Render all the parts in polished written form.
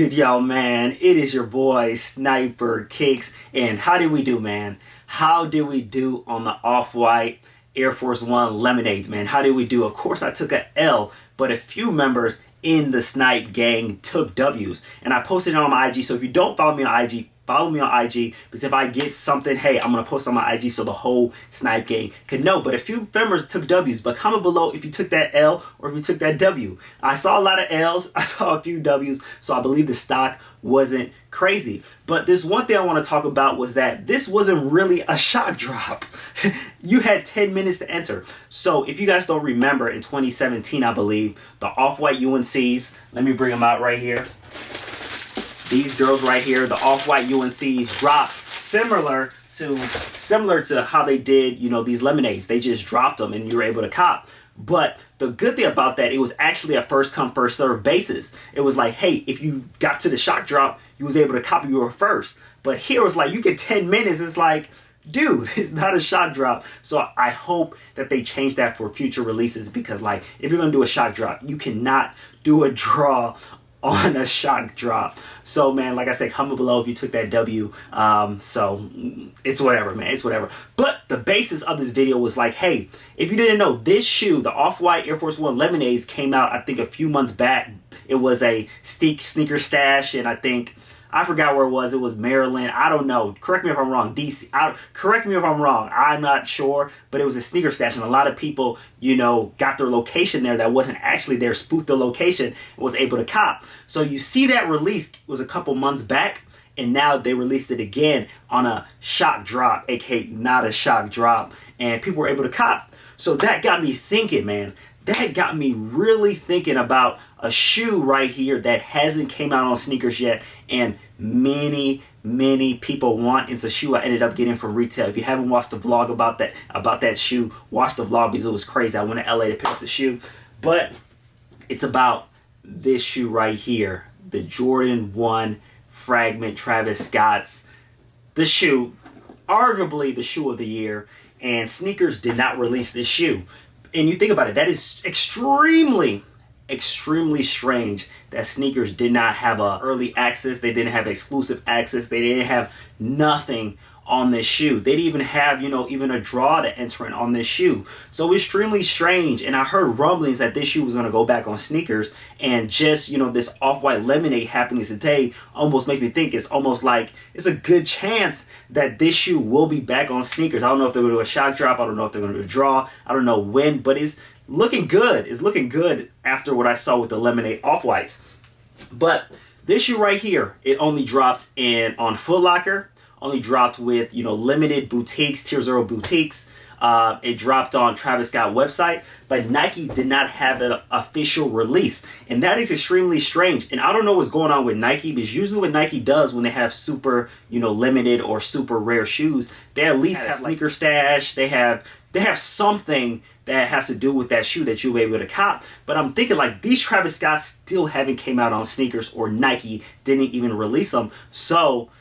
good, y'all, man? It is your boy Sniper Kicks, and how did we do, man? How did we do on the Off-White Air Force One lemonades, man? How did we do? Of course, I took a L, but a few members in the Snipe gang took W's, and I posted it on my IG. So if you don't follow me on IG, follow me on IG, because if I get something, hey, I'm gonna post on my IG so the whole Snipe gang can know. But a few members took W's, but comment below if you took that L or if you took that W. I saw a lot of L's, I saw a few W's, so I believe the stock wasn't crazy. But there's one thing I want to talk about, was that this wasn't really a shock drop. You had 10 minutes to enter. So if you guys don't remember, in 2017, I believe, the Off-White UNCs, let me bring them out right here. These girls right here, the Off-White UNCs, dropped similar to how they did, you know, these lemonades. They just dropped them and you were able to cop. But the good thing about that, it was actually a first come, first serve basis. It was like, hey, if you got to the shock drop, you was able to copy, you were first. But here it was like, you get 10 minutes. It's like, dude, it's not a shock drop. So I hope that they change that for future releases, because like, if you're gonna do a shock drop, you cannot do a draw on a shock drop. So man, like I said, comment below if you took that W. So it's whatever, man, it's whatever. But the basis of this video was like, hey, if you didn't know, this shoe, the Off-White Air Force One lemonades, came out I think a few months back. It was a sneaker stash, and I forgot where it was Maryland, I don't know, correct me if I'm wrong, DC, correct me if I'm wrong, I'm not sure, but it was a sneaker stash, and a lot of people, you know, got their location there that wasn't actually there, spoofed the location, and was able to cop. So you see that release was a couple months back, and now they released it again on a shock drop, aka not a shock drop, and people were able to cop. So that got me thinking, man. That got me really thinking about a shoe right here that hasn't came out on sneakers yet, and many people want. It's a shoe I ended up getting from retail. If you haven't watched the vlog about that shoe, watch the vlog, because it was crazy. I went to LA to pick up the shoe, but it's about this shoe right here, the Jordan 1 Fragment Travis Scott's, the shoe, arguably the shoe of the year, and sneakers did not release this shoe. And you think about it, that is extremely strange that sneakers did not have a early access. They didn't have exclusive access. They didn't have nothing on this shoe. They didn't even have, you know, even a draw to enter in on this shoe. So extremely strange. And I heard rumblings that this shoe was going to go back on sneakers, and just, you know, this Off-White lemonade happening today almost makes me think it's almost like it's a good chance that this shoe will be back on sneakers. I don't know if they're going to do a shock drop. I don't know if they're going to do a draw. I don't know when, but it's looking good. It's looking good after what I saw with the lemonade Off-Whites. But this shoe right here, it only dropped on Foot Locker. Only dropped with, you know, limited boutiques, Tier 0 boutiques. It dropped on Travis Scott website, but Nike did not have an official release. And that is extremely strange. And I don't know what's going on with Nike, because usually what Nike does when they have super, you know, limited or super rare shoes, they at least have sneaker stash. They have something that has to do with that shoe that you'll be able to cop. But I'm thinking like these Travis Scotts still haven't came out on sneakers, or Nike didn't even release them. So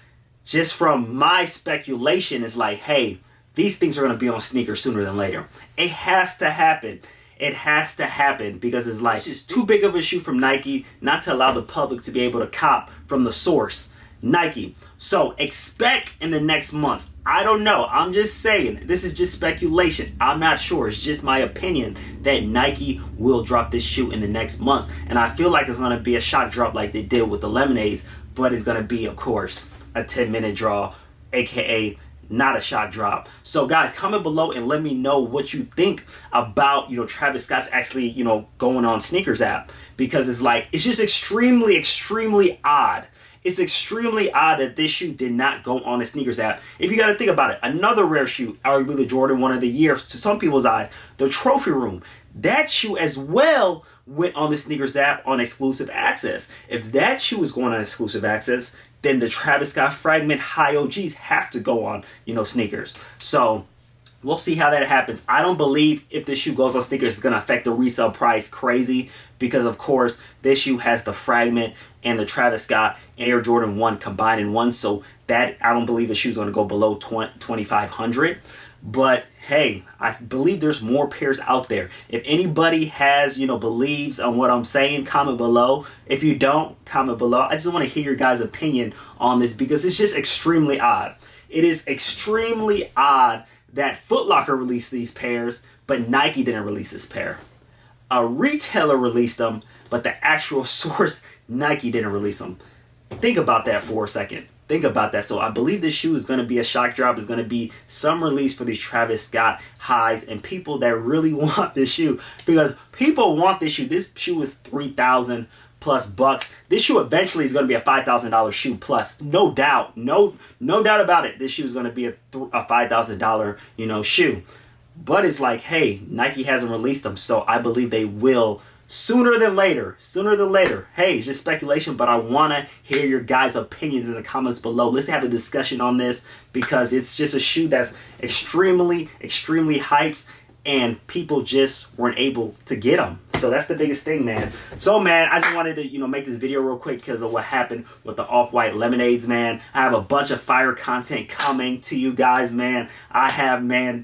just from my speculation, is like, hey, these things are going to be on sneakers sooner than later. It has to happen. It has to happen, because it's like, it's just too big of a shoe from Nike not to allow the public to be able to cop from the source, Nike. So expect in the next months. I don't know. I'm just saying. This is just speculation. I'm not sure. It's just my opinion that Nike will drop this shoe in the next month. And I feel like it's going to be a shock drop like they did with the lemonades, but it's going to be, of course, a 10-minute draw, aka not a shock drop. So guys, comment below and let me know what you think about, you know, Travis Scott's actually, you know, going on sneakers app, because it's like, it's just extremely odd. It's extremely odd that this shoe did not go on the sneakers app. If you got to think about it, another rare shoe, arguably the Jordan 1 of the year to some people's eyes, the Trophy Room, that shoe as well went on the sneakers app on exclusive access. If that shoe is going on exclusive access, then the Travis Scott Fragment High OGs have to go on, you know, sneakers. So we'll see how that happens. I don't believe if this shoe goes on sneakers, it's going to affect the resale price crazy, because of course this shoe has the Fragment and the Travis Scott Air Jordan 1 combined in one. So that, I don't believe the shoe's going to go below 2,500. But hey, I believe there's more pairs out there. If anybody has, believes on what I'm saying, comment below. If you don't, comment below. I just want to hear your guys' opinion on this because it's just extremely odd. It is extremely odd that Foot Locker released these pairs, but Nike didn't release this pair. A retailer released them, but the actual source, Nike, didn't release them. Think about that for a second. Think about that. So I believe this shoe is going to be a shock drop. It's going to be some release for these Travis Scott highs and people that really want this shoe, because people want this shoe. This shoe is $3,000 plus bucks. This shoe eventually is going to be a $5,000 shoe plus, no doubt. No doubt about it. This shoe is going to be a $5,000 shoe. But it's like, hey, Nike hasn't released them, so I believe they will sooner than later. Sooner than later. Hey, it's just speculation, but I want to hear your guys' opinions in the comments below. Let's have a discussion on this because it's just a shoe that's extremely hyped, and people just weren't able to get them. So that's the biggest thing, man. So, man, I just wanted to, make this video real quick because of what happened with the Off-White Lemonades, man. I have a bunch of fire content coming to you guys, man.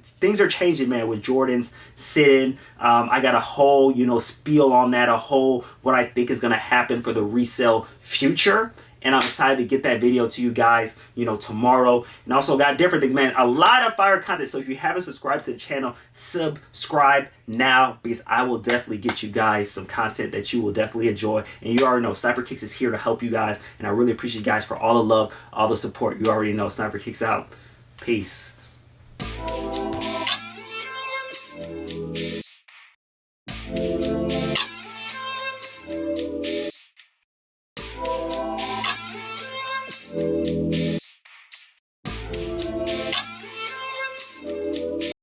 Things are changing, man, with Jordan's sitting. I got a whole, spiel on that, what I think is going to happen for the resale future. And I'm excited to get that video to you guys, tomorrow. And also got different things, man. A lot of fire content. So if you haven't subscribed to the channel, subscribe now, because I will definitely get you guys some content that you will definitely enjoy. And you already know Sniper Kicks is here to help you guys. And I really appreciate you guys for all the love, all the support. You already know Sniper Kicks out. Peace.